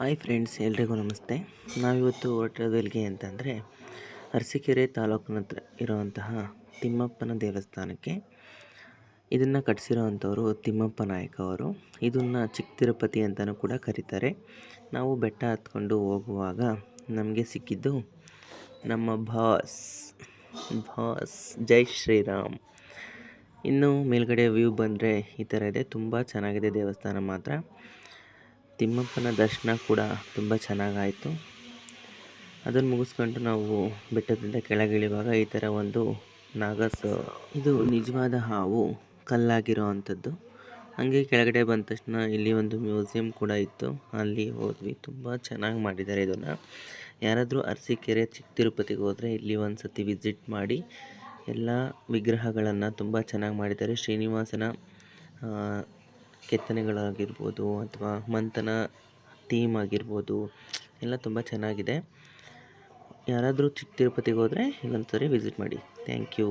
Hi friends, ಎಲ್ರಿಗೂ ನಮಸ್ತೆ. ನಾವಿವತ್ತು ಹೊರಟಿರೋದು ಎಲ್ಲಿಗೆ ಅಂತಂದರೆ ಅರಸೀಕೆರೆ ತಾಲೂಕಿನ ಹತ್ರ ಇರುವಂತಹ ತಿಮ್ಮಪ್ಪನ ದೇವಸ್ಥಾನಕ್ಕೆ. ಇದನ್ನು ಕಟ್ಟಿಸಿರೋವಂಥವ್ರು ತಿಮ್ಮಪ್ಪ ನಾಯಕ ಅವರು. ಇದನ್ನು ಚಿಕ್ಕ ತಿರುಪತಿ ಅಂತಲೂ ಕೂಡ ಕರೀತಾರೆ. ನಾವು ಬೆಟ್ಟ ಹತ್ಕೊಂಡು ಹೋಗುವಾಗ ನಮಗೆ ಸಿಕ್ಕಿದ್ದು ನಮ್ಮ ಬಾಸ್ ಜೈ ಶ್ರೀರಾಮ್. ಇನ್ನು ಮೇಲ್ಗಡೆ ವ್ಯೂ ಬಂದರೆ ಈ ಥರ ಇದೆ. ತುಂಬ ಚೆನ್ನಾಗಿದೆ ದೇವಸ್ಥಾನ ಮಾತ್ರ. ತಿಮ್ಮಪ್ಪನ ದರ್ಶನ ಕೂಡ ತುಂಬ ಚೆನ್ನಾಗಾಯಿತು. ಅದನ್ನು ಮುಗಿಸ್ಕೊಂಡು ನಾವು ಬೆಟ್ಟದಿಂದ ಕೆಳಗಿಳಿಯುವಾಗ ಈ ಥರ ಒಂದು ಇದು ನಿಜವಾದ ಹಾವು ಕಲ್ಲಾಗಿರೋ ಅಂಥದ್ದು. ಹಾಗೆ ಕೆಳಗಡೆ ಬಂದ ತಕ್ಷಣ ಇಲ್ಲಿ ಒಂದು ಮ್ಯೂಸಿಯಂ ಕೂಡ ಇತ್ತು, ಅಲ್ಲಿ ಹೋದ್ವಿ. ತುಂಬ ಚೆನ್ನಾಗಿ ಮಾಡಿದ್ದಾರೆ ಇದನ್ನು. ಯಾರಾದರೂ ಅರಸೀಕೆರೆ ಚಿಕ್ಕ ತಿರುಪತಿಗೆ ಹೋದರೆ ಇಲ್ಲಿ ಒಂದು ಸತಿ ವಿಸಿಟ್ ಮಾಡಿ. ಎಲ್ಲ ವಿಗ್ರಹಗಳನ್ನು ತುಂಬ ಚೆನ್ನಾಗಿ ಮಾಡಿದ್ದಾರೆ. ಶ್ರೀನಿವಾಸನ ಕೆತ್ತನೆಗಳಾಗಿರ್ಬೋದು ಅಥವಾ ಮಂಥನ ಥೀಮ್ ಆಗಿರ್ಬೋದು, ಎಲ್ಲ ತುಂಬ ಚೆನ್ನಾಗಿದೆ. ಯಾರಾದರೂ ಚಿಕ್ಕ ತಿರುಪತಿಗೆ ಹೋದರೆ ಇಲ್ಲೊಂದು ಸರಿ ವಿಸಿಟ್ ಮಾಡಿ. Thank you.